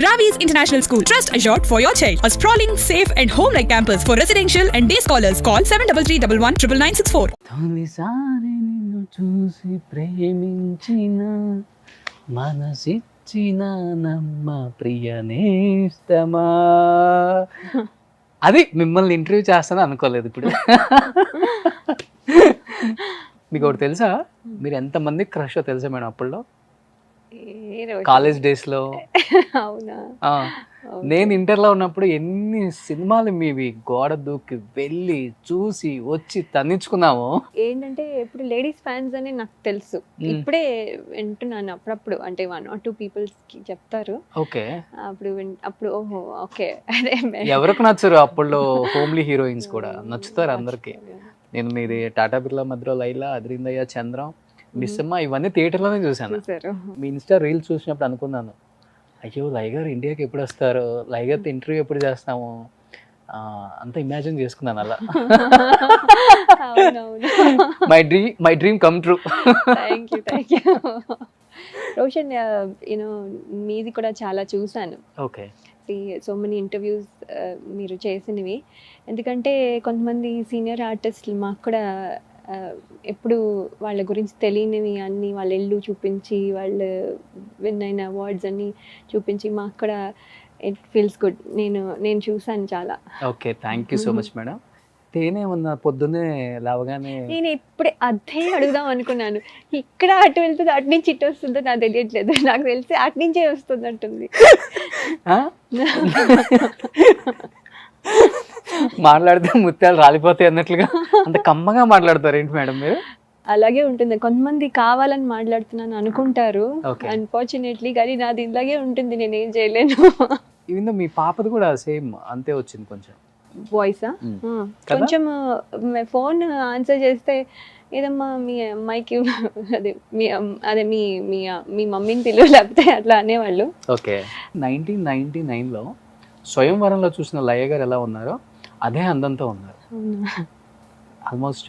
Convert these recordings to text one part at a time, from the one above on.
Ravi's International School. Trust assured for your child. A sprawling, safe and home-like campus for residential and day scholars. Call 7331 19964. తొలిసారి నిన్ను చూసి ప్రేమించిన మనసిచ్చిన నమ్మ ప్రియ నేస్తమా. అది మిమ్మల్ని ఇంటర్వ్యూ చేస్తాను అనుకోలేదు ఇప్పుడు. మీకు ఒకటి తెలుసా, మీరు ఎంతమంది క్రష్ తెలుసా మేడం అప్పుడులో కాలేజ్ డేస్ లో? అవునా? నేను ఇంటర్లో ఉన్నప్పుడు ఎన్ని సినిమాలు మీవి గోడ దూకి వెళ్ళి చూసి వచ్చి తన్నించుకున్నాము. ఏంటంటే ఇప్పుడు లేడీస్ ఫ్యాన్స్ అని నాకు తెలుసు, ఇప్పుడే వింటున్నాను అప్పుడప్పుడు, అంటే 1 or 2 పీపుల్స్ కి చెప్తారు. ఓకే, అప్పుడు ఓహో ఓకే. ఎవరికి నచ్చరు అప్పుడులో హోమ్లీ హీరోయిన్స్ కూడా నచ్చుతారు అందరికి. నేను మీది టాటా బిర్లా మధ్యలో లైలా, అద్రిందయ్య, చంద్రం, మిస్సమ్మ ఇవన్నీ థియేటర్లోనే చూసాను. మీ ఇన్స్టా రీల్స్ చూసినప్పుడు అనుకున్నాను, అయ్యో లై గారు ఇండియాకి ఎప్పుడు వస్తారు, లై గారితో ఇంటర్వ్యూ ఎప్పుడు చేస్తాము, అంత ఇమాజిన్ చేసుకున్నాను అలా. My dream come true. Thank you Roshan. You know మీది కూడా చాలా చూసాను. ఓకే, సో మెనీ ఇంటర్వ్యూస్ మీరు చేసినవి. ఎందుకంటే కొంతమంది సీనియర్ ఆర్టిస్టులు మాకు కూడా ఎప్పుడు వాళ్ళ గురించి తెలియనివి అన్నీ వాళ్ళ ఇల్లు చూపించి, వాళ్ళు విన్ అయిన అవార్డ్స్ అన్నీ చూపించి మాకు కూడా ఇట్ ఫీల్స్ గుడ్. నేను చూసాను చాలా. Okay, thank you so much madam. తేనే ఉన్న పొద్దున్నే లేవగానే నేను ఇప్పుడే అదే అడుగుదాం అనుకున్నాను. ఇక్కడ అటు వెళ్తుంది, అటు నుంచి ఇటు వస్తుందో నాకు తెలియట్లేదు. నాకు తెలిసి అటు నుంచే వస్తుంది అంటుంది. మాట్లాడితే ముత్యాలు రాలిపోతాయి అన్నట్లుగా అంత కమ్మగా మాట్లాడతారు ఏంటి మేడం మీరు? అలాగే ఉంటుంది. కొంతమంది కావాలని మాట్లాడుతున్నాను అనుకుంటారు, అన్ఫార్చునేట్లీ, కానీ నాది ఇలాగే ఉంటుంది, నేనేం చేయలేను. ఈవెన్ మీ పాపది కూడా సేమ్ అంతే వచ్చింది కొంచెం వాయిసా. కొంచెం ఫోన్ ఆన్సర్ చేస్తే ఏదమ్మా మీ అమ్మాయికి అదే మీ మమ్మీని పిలువ, లేకపోతే అట్లా అనేవాళ్ళు. ఓకే, 1999లో స్వయంవరంలో చూసిన లయ గారు ఎలా ఉన్నారో అదే అందంతో ఉన్నారు. ఆల్మోస్ట్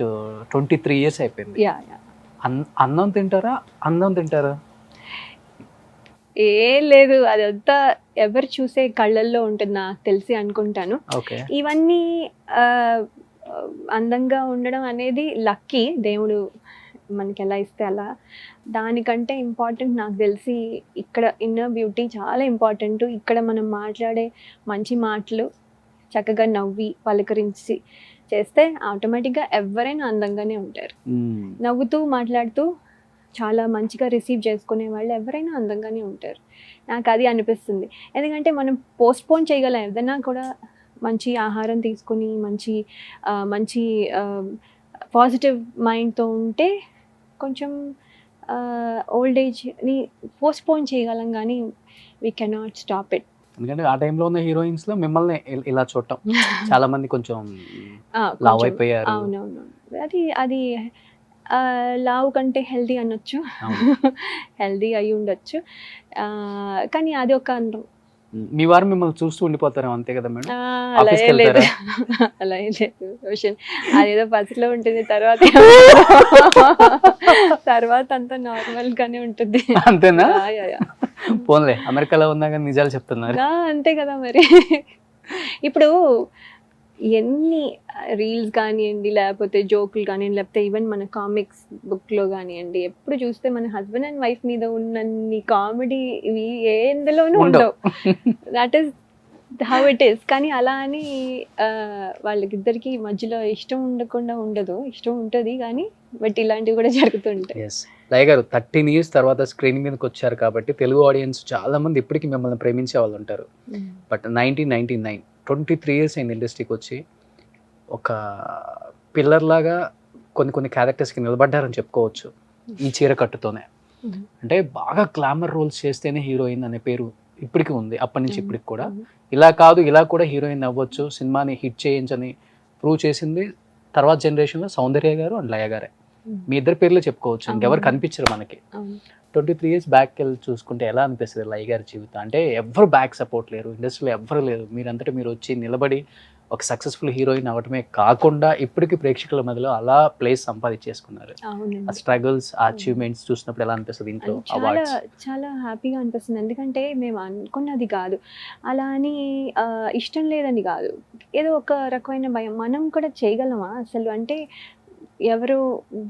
23 years అయిపోయింది. అన్నం తింటారా, అందం తింటారా? ఏం లేదు, అదంతా ఎవరు చూసే కళ్ళల్లో ఉంటుంది నాకు తెలిసి అనుకుంటాను. ఇవన్నీ అందంగా ఉండడం అనేది లక్కీ, దేవుడు మనకి ఎలా ఇస్తే అలా. దానికంటే ఇంపార్టెంట్ నాకు తెలిసి ఇక్కడ ఇన్నర్ బ్యూటీ చాలా ఇంపార్టెంట్. ఇక్కడ మనం మాట్లాడే మంచి మాటలు, చక్కగా నవ్వి పలకరించి చేస్తే ఆటోమేటిక్గా ఎవరైనా అందంగానే ఉంటారు. నవ్వుతూ మాట్లాడుతూ చాలా మంచిగా రిసీవ్ చేసుకునే వాళ్ళు ఎవరైనా అందంగానే ఉంటారు. నాకు అది అనిపిస్తుంది. ఎందుకంటే మనం పోస్ట్పోన్ చేయగలం ఏదైనా కూడా. మంచి ఆహారం తీసుకుని మంచి పాజిటివ్ మైండ్తో ఉంటే కొంచెం ఓల్డ్ ఏజ్ని పోస్ట్పోన్ చేయగలం, కానీ వీ కెనాట్ స్టాప్ ఇట్. ఎందుకంటే ఆ టైంలో ఉన్న హీరోయిన్స్ లో మిమ్మల్ని ఇలా చూడటం చాలా మంది కొంచెం లావ్ అయిపోయారు. అవునవును, అది లావు కంటే హెల్దీ అనొచ్చు, హెల్దీ అయి ఉండొచ్చు, కానీ అది ఒక అందం. మీ వారు మిమ్మల్ని చూస్తూ ఉండిపోతారు అంతే కదా మేడం? అలా ఏం లేదు, అలా ఏం లేదు రోషన్. అదేదో పసిలో ఉంటుంది, తర్వాత అంతా నార్మల్ గానే ఉంటుంది. అంతేనా? పోన్లే, అమెరికాలో ఉన్నా కానీ నిజాలు చెప్తున్నారు. అంతే కదా మరి. ఇప్పుడు ఎన్ని రీల్స్ కానివ్వండి, లేకపోతే జోకులు కానివ్వండి, లేకపోతే ఈవెన్ మన కామిక్స్ బుక్లో కానివ్వండి, ఎప్పుడు చూస్తే మన హస్బెండ్ అండ్ వైఫ్ మీద ఉన్నన్ని కామెడీ ఇవి ఎందులోనూ ఉండవు. That is how it is. కానీ అలా అని వాళ్ళకిద్దరికి మధ్యలో ఇష్టం ఉండకుండా ఉండదు, ఇష్టం ఉంటుంది, కానీ బట్ ఇలాంటివి కూడా జరుగుతుంటాయి. లయ గారు 13 years తర్వాత స్క్రీన్ మీదకి వచ్చారు కాబట్టి తెలుగు ఆడియన్స్ చాలా మంది ఇప్పటికీ మిమ్మల్ని ప్రేమించే వాళ్ళు ఉంటారు. బట్ 1999 23 years అయింది ఇండస్ట్రీకి వచ్చి. ఒక పిల్లర్ లాగా కొన్ని క్యారెక్టర్స్కి నిలబడ్డారని చెప్పుకోవచ్చు ఈ చీర కట్టుతోనే. అంటే బాగా గ్లామర్ రోల్స్ చేస్తేనే హీరోయిన్ అనే పేరు ఇప్పటికీ ఉంది, అప్పటి నుంచి ఇప్పటికి కూడా. ఇలా కాదు, ఇలా కూడా హీరోయిన్ అవ్వచ్చు, సినిమాని హిట్ చేయించని ప్రూవ్ చేసింది తర్వాత జనరేషన్లో సౌందర్య గారు అండ్ లయ గారే. మీ ఇద్దరు పేర్లే చెప్పుకోవచ్చు, ఇంకెవరు కనిపించరు మనకి. 23 years బ్యాక్ వెళ్ళి చూసుకుంటే ఎలా అనిపిస్తుంది లయ గారి జీవితం? అంటే ఎవరు బ్యాక్ సపోర్ట్ లేరు, ఇండస్ట్రీలో ఎవ్వరు లేరు, మీరంతటా మీరు వచ్చి నిలబడి ఒక సక్సెస్ఫుల్ హీరోయిన్ అవటమే కాకుండా ఇప్పటికీ ప్రేక్షకుల మధ్యలో అలా ప్లేస్ సంపాదించేసుకున్నారు. ఆ అవునండి. స్ట్రగుల్స్, ఆ అచీవ్మెంట్స్ చూసినప్పుడు ఎలా అనిపిస్తుంది ఇంట్లో చాలా అవార్డ్స్? చాలా హ్యాపీగా అనిపిస్తుంది. ఎందుకంటే మేము అనుకున్నది కాదు. అలా అని ఇష్టం లేదని కాదు. ఏదో ఒక రకమైన భయం. మనం కూడా చేయగలమా అసలు? అంటే ఎవరు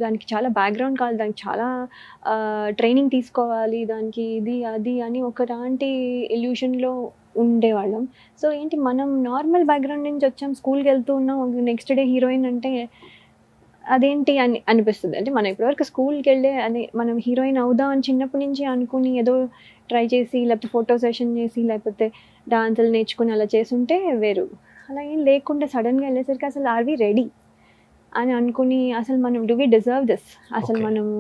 దానికి చాలా బ్యాక్‌గ్రౌండ్ కావాలి. దానికి చాలా ట్రైనింగ్ తీసుకోవాలి. దానికి ఇది, అది అని ఒకలాంటి ఇల్యూషన్‌లో ఉండేవాళ్ళం. సో ఏంటి, మనం నార్మల్ బ్యాక్‌గ్రౌండ్ నుంచి వచ్చాం. స్కూల్‌కెళ్తూ ఉన్నాం. నెక్స్ట్ డే హీరోయిన్ అంటే అదేంటి అని అనిపిస్తది. అంటే మనం ఇప్పటివరకు స్కూల్‌కెళ్ళే అని మనం హీరోయిన్ అవుదాం అని చిన్నప్పటి నుంచి అనుకుని ఏదో ట్రై చేసి, లేకపోతే ఫోటో సెషన్ చేసి, లేకపోతే డాన్సులు నేర్చుకొని అలా చేసుంటే వేరు. అలా ఏం లేకుండా సడెన్‌గా ఎళ్ళేసరికి అసలు ఆర్ వి రెడీ అని అనుకుని, అసలు మనం డు వి డిజర్వ్ దిస్, అసలు Okay. మనము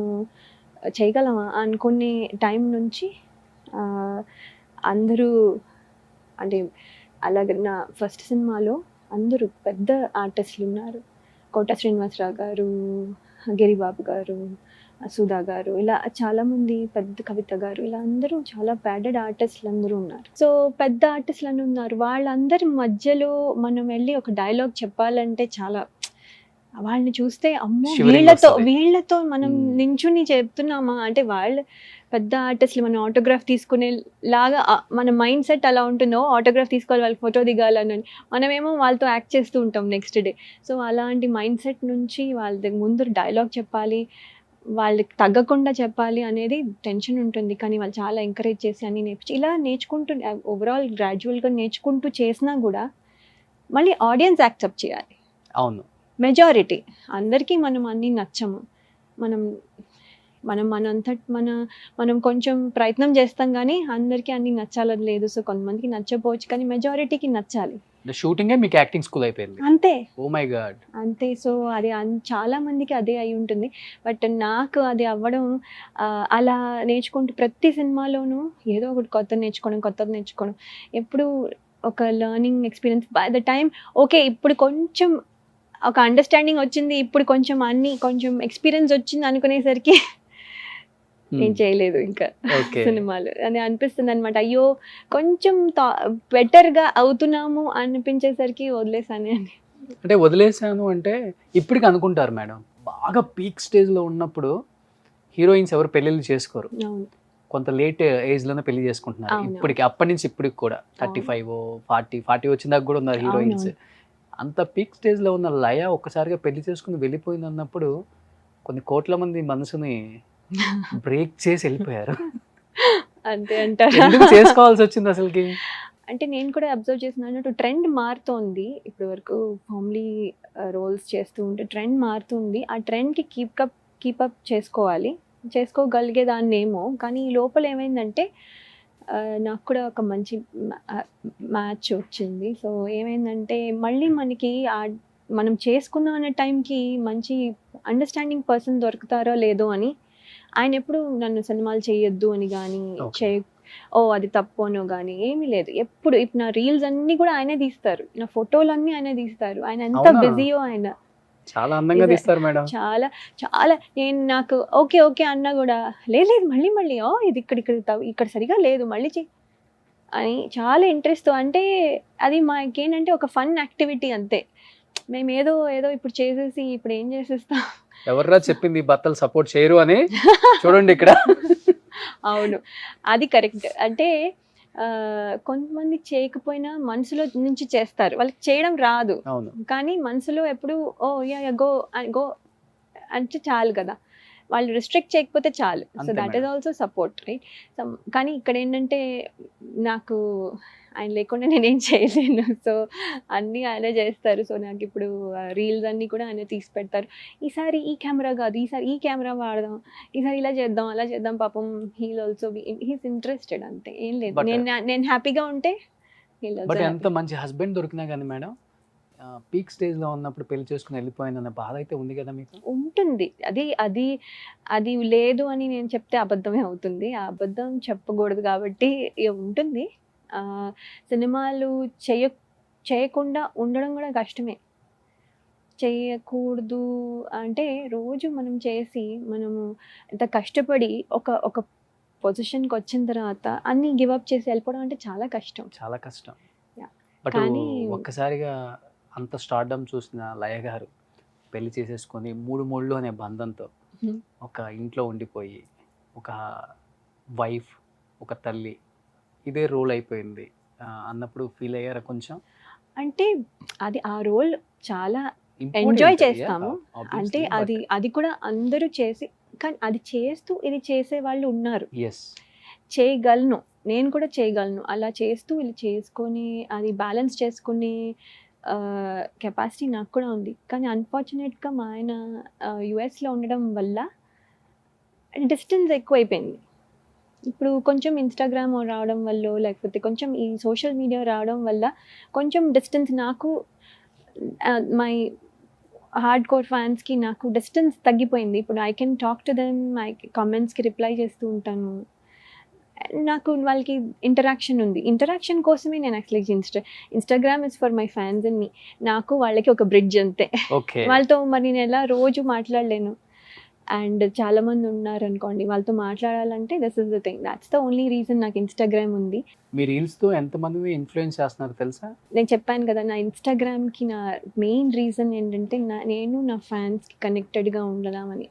చేయగలమా అనుకునే టైం నుంచి ఆహ్, అందరూ అంటే అలాగే నా ఫస్ట్ సినిమాలో అందరూ పెద్ద ఆర్టిస్టులు ఉన్నారు. కోట శ్రీనివాసరావు గారు, గిరిబాబు గారు, సుధా గారు, ఇలా చాలామంది, పెద్ద కవిత గారు, ఇలా అందరూ చాలా ప్యాడెడ్ ఆర్టిస్టులు అందరూ ఉన్నారు. సో పెద్ద ఆర్టిస్టులు అని ఉన్నారు. వాళ్ళందరి మధ్యలో మనం వెళ్ళి ఒక డైలాగ్ చెప్పాలంటే చాలా, వాళ్ళని చూస్తే అమ్మో Shivering వీళ్ళతో వస్తది. వీళ్ళతో మనం Hmm. నించుని చెప్తున్నామా అంటే, వాళ్ళు పెద్ద ఆర్టిస్టులు, మనం ఆటోగ్రాఫ్ తీసుకునే లాగా మన మైండ్ సెట్ అలా ఉంటుందో, ఆటోగ్రాఫ్ తీసుకోవాలి, వాళ్ళు ఫోటో దిగాలని, మనమేమో వాళ్ళతో యాక్ట్ చేస్తూ ఉంటాం నెక్స్ట్ డే. సో అలాంటి మైండ్ సెట్ నుంచి వాళ్ళ ముందు డైలాగ్ చెప్పాలి, వాళ్ళకి తగ్గకుండా చెప్పాలి అనేది టెన్షన్ ఉంటుంది. కానీ వాళ్ళు చాలా ఎంకరేజ్ చేసి అన్ని నేర్పించి ఇలా నేర్చుకుంటూ ఓవరాల్ గ్రాడ్యువల్గా నేర్చుకుంటూ చేసినా కూడా మళ్ళీ ఆడియన్స్ యాక్సెప్ట్ చేయాలి. అవును. మెజారిటీ అందరికీ మనం అన్నీ నచ్చము. మనం మనం మనం కొంచెం ప్రయత్నం చేస్తాం కానీ అందరికీ అన్నీ నచ్చాలని లేదు. సో కొంతమందికి నచ్చకపోవచ్చు, కానీ మెజారిటీకి నచ్చాలి. షూటింగే మీకు యాక్టింగ్ స్కూల్ అయిపోయింది. అంతే ఓ మై గాడ్. అంతే. సో అది చాలా మందికి అదే అయి ఉంటుంది. బట్ నాకు అది అవ్వడం అలా నేర్చుకుంటూ ప్రతి సినిమాలోనూ ఏదో ఒకటి కొత్తది నేర్చుకోవడం, ఎప్పుడు ఒక learning experience. By the time okay, ఇప్పుడు కొంచెం ఒక అండర్స్టాండింగ్ వచ్చింది, ఇప్పుడు కొంచెం ఎక్స్పీరియన్స్ వచ్చింది అనుకునేసరికి నేను చేయలేదు ఇంకా Okay. సినిమాలు అని అనిపిస్తుంది అనమాట. అయ్యో కొంచెం బెటర్గా అవుతున్నాము అనిపించేసరికి వదిలేసాను అని. అంటే వదిలేసాను అంటే ఇప్పటికి అనుకుంటారు మేడం, బాగా పీక్ స్టేజ్లో ఉన్నప్పుడు హీరోయిన్స్ ఎవరు పెళ్ళిళ్ళు చేసుకోరు, అవును. కొంత లేట్ ఏజ్లోనే పెళ్లి చేసుకుంటున్నారు. అవును. ఇప్పటికి అప్పటి నుంచి ఇప్పటికి కూడా 35 40 వచ్చిన కూడా ఉన్నారు హీరోయిన్స్. అవునవును. అంత పీక్ స్టేజ్లో ఉన్న లయ ఒక్కసారిగా పెళ్లి చేసుకుని వెళ్ళిపోయింది అన్నప్పుడు కొన్ని కోట్ల మంది మనసుని బ్రేక్ చేసి వెళ్ళిపోయారు. అంతే అంటారా? ఎందుకు చేసుకోవాల్సి వచ్చింది అసలుకి? అంటే నేను కూడా అబ్జర్వ్ చేసినట్టు ట్రెండ్ మారుతోంది. ఇప్పటి వరకు ఫ్యామిలీ రోల్స్ చేస్తూ ఉంటే ట్రెండ్ మారుతుంది. ఆ ట్రెండ్కి కీపప్ చేసుకోగలిగేదాన్నేమో, కానీ ఈ లోపల ఏమైందంటే నాకు కూడా ఒక మంచి మ్యాచ్ వచ్చింది. సో ఏమైందంటే మళ్ళీ మనకి మనం చేసుకుందాం అనే టైంకి మంచి అండర్స్టాండింగ్ పర్సన్ దొరుకుతారో లేదో అని, ఆయన ఎప్పుడు నన్ను సినిమాలు చేయొద్దు అని కానీ అది తప్పు అనో కానీ ఏమీ లేదు. ఇప్పుడు నా రీల్స్ అన్నీ కూడా ఆయనే తీస్తారు, నా ఫోటోలు అన్నీ ఆయనే తీస్తారు. ఆయన ఎంత అవునా? బిజీయో ఆయన. చాలా అందంగా తీస్తారు మేడం. చాలా చాలా నాకు ఓకే అన్నా కూడా లేదు మళ్ళీ ఇది ఇక్కడ సరిగా లేదు, మళ్ళీ చెయ్యి అని చాలా ఇంట్రెస్ట్తో. అంటే అది మాకేంటంటే ఒక ఫన్ యాక్టివిటీ అంతే. మేము ఏదో ఇప్పుడు చేసేసి ఇప్పుడు ఏం చేసేస్తాం. ఎవర్రా చెప్పింది భర్తలు సపోర్ట్ చేయరు అని? చూడండి ఇక్కడ. అవును, అది కరెక్ట్. అంటే కొంతమంది చేయకపోయినా మనసులో నుంచి చేస్తారు, వాళ్ళకి చేయడం రాదు. అవును. కానీ మనసులో ఎప్పుడు గో అంటే చాలు కదా, వాళ్ళు రిస్ట్రిక్ట్ చేయకపోతే చాలు. సో అంతే that is also support, right? కానీ ఇక్కడ ఏంటంటే నాకు ఆయన లేకుండా నేనేం చేయలేను. సో అన్నీ ఆయనే చేస్తారు. సో నాకు ఇప్పుడు రీల్స్ అన్నీ కూడా ఆయన తీసి పెడతారు. ఈసారి ఈ కెమెరా కాదు, ఈసారి ఈ కెమెరా వాడదాం, ఈసారి ఇలా చేద్దాం అలా చేద్దాం. పాపం హీల్ ఆల్సో హీస్ ఇంట్రెస్టెడ్, అంతే, ఏం లేదు. But- నేను హ్యాపీగా ఉంటే బట్ ఎంత మంచి హస్బెండ్ దొరికినా కానీ మేడం, పీక్ స్టేజ్లో ఉన్నప్పుడు పెళ్లి చేసుకుని వెళ్ళిపోయిందన్న బాధ అయితే ఉంది కదా మీకు? ఉంటుంది. అది లేదు అని నేను చెప్తే అబద్ధమే అవుతుంది. ఆ అబద్ధం చెప్పకూడదు కాబట్టి ఉంటుంది. సినిమాలు చేయకుండా ఉండడం కూడా కష్టమే. చేయకూడదు అంటే రోజు మనం చేసి మనము ఎంత కష్టపడి ఒక పొజిషన్కి వచ్చిన తర్వాత అన్నీ గివ్ అప్ చేసి వెళ్ళిపోవడం అంటే చాలా కష్టం. చాలా కష్టం. Yeah. బట్ కానీ- ఒక్కసారిగా అంత స్టార్డమ్ చూసిన లయ గారు పెళ్లి చేసేసుకొని 3 అనే బంధంతో ఒక ఇంట్లో ఉండిపోయి ఒక వైఫ్, ఒక తల్లి ఇదే రోల్ అయిపోయింది అన్నప్పుడు ఫీల్ అయ్యారా కొంచెం? అంటే అది ఆ రోల్ చాలా Important, ఎంజాయ్ yeah, చేస్తాము. obviously, అంటే but అది కూడా అందరూ చేసి, కానీ అది చేస్తూ ఇది చేసే వాళ్ళు ఉన్నారు. yes, చేయగలను, నేను కూడా చేయగలను. అలా చేస్తూ ఇలా చేసుకొని అది బ్యాలెన్స్ చేసుకునే కెపాసిటీ నాకు కూడా ఉంది. కానీ అన్ఫార్చునేట్గా మా ఆయన యుఎస్లో ఉండడం వల్ల డిస్టెన్స్ ఎక్కువైపోయింది. ఇప్పుడు కొంచెం ఇన్స్టాగ్రామ్ రావడం వల్ల, లేకపోతే కొంచెం ఈ సోషల్ మీడియా రావడం వల్ల కొంచెం డిస్టెన్స్ నాకు మై హార్డ్ కోర్ ఫ్యాన్స్కి నాకు డిస్టెన్స్ తగ్గిపోయింది. ఇప్పుడు I can talk to them, కామెంట్స్కి రిప్లై చేస్తూ ఉంటాను. నాకు వాళ్ళకి ఇంటరాక్షన్ ఉంది. ఇంటరాక్షన్ కోసమే నేను actually Instagram is for my fans and me. నాకు వాళ్ళకి ఒక బ్రిడ్జ్ అంతే. okay, వాళ్ళతో మరి నేను ఎలా రోజు మాట్లాడలేను. అండ్ చాలామంది ఉన్నారు అనుకోండి, వాళ్ళతో మాట్లాడాలంటే this is the thing. That's the only reason నాకు ఇన్స్టాగ్రామ్ ఉంది. మీ రీల్స్తో ఎంతమందిని ఇన్ఫ్లుయెన్స్ చేస్తున్నారు తెలుసా? నేను చెప్పాను కదా, నా ఇన్స్టాగ్రామ్కి నా మెయిన్ రీజన్ ఏంటంటే నేను నా ఫ్యాన్స్కి కనెక్టెడ్గా ఉండదామని.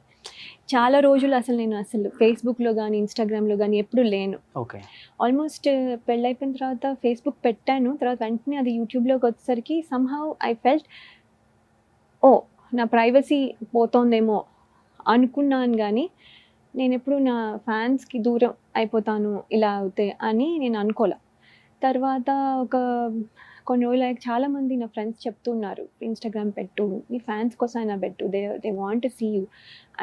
చాలా రోజులు అసలు ఫేస్బుక్లో కానీ ఇన్స్టాగ్రామ్లో కానీ ఎప్పుడు లేను. ఓకే, ఆల్మోస్ట్ పెళ్ళైపోయిన తర్వాత ఫేస్బుక్ పెట్టాను. తర్వాత వెంటనే అది యూట్యూబ్లోకి వచ్చేసరికి సమ్హౌ ఐ ఫెల్ట్, ఓ నా ప్రైవసీ పోతోందేమో అనుకున్నాను. కానీ నేను ఎప్పుడు నా ఫ్యాన్స్కి దూరం అయిపోతాను ఇలా అవుతే అని నేను అనుకోలే. తర్వాత ఒక కొన్ని రోజులు చాలామంది నా ఫ్రెండ్స్ చెప్తున్నారు, ఇన్స్టాగ్రామ్ పెట్టు, నీ ఫ్యాన్స్ కోసం అయినా పెట్టు, they want to see you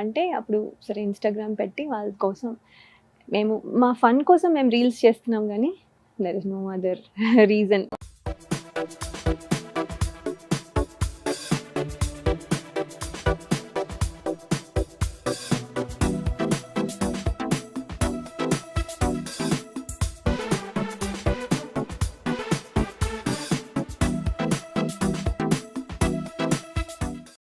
అంటే, అప్పుడు సరే ఇన్స్టాగ్రామ్ పెట్టి వాళ్ళ కోసం, మేము మా ఫన్ కోసం మేము రీల్స్ చేస్తున్నాం, కానీ there is no other reason.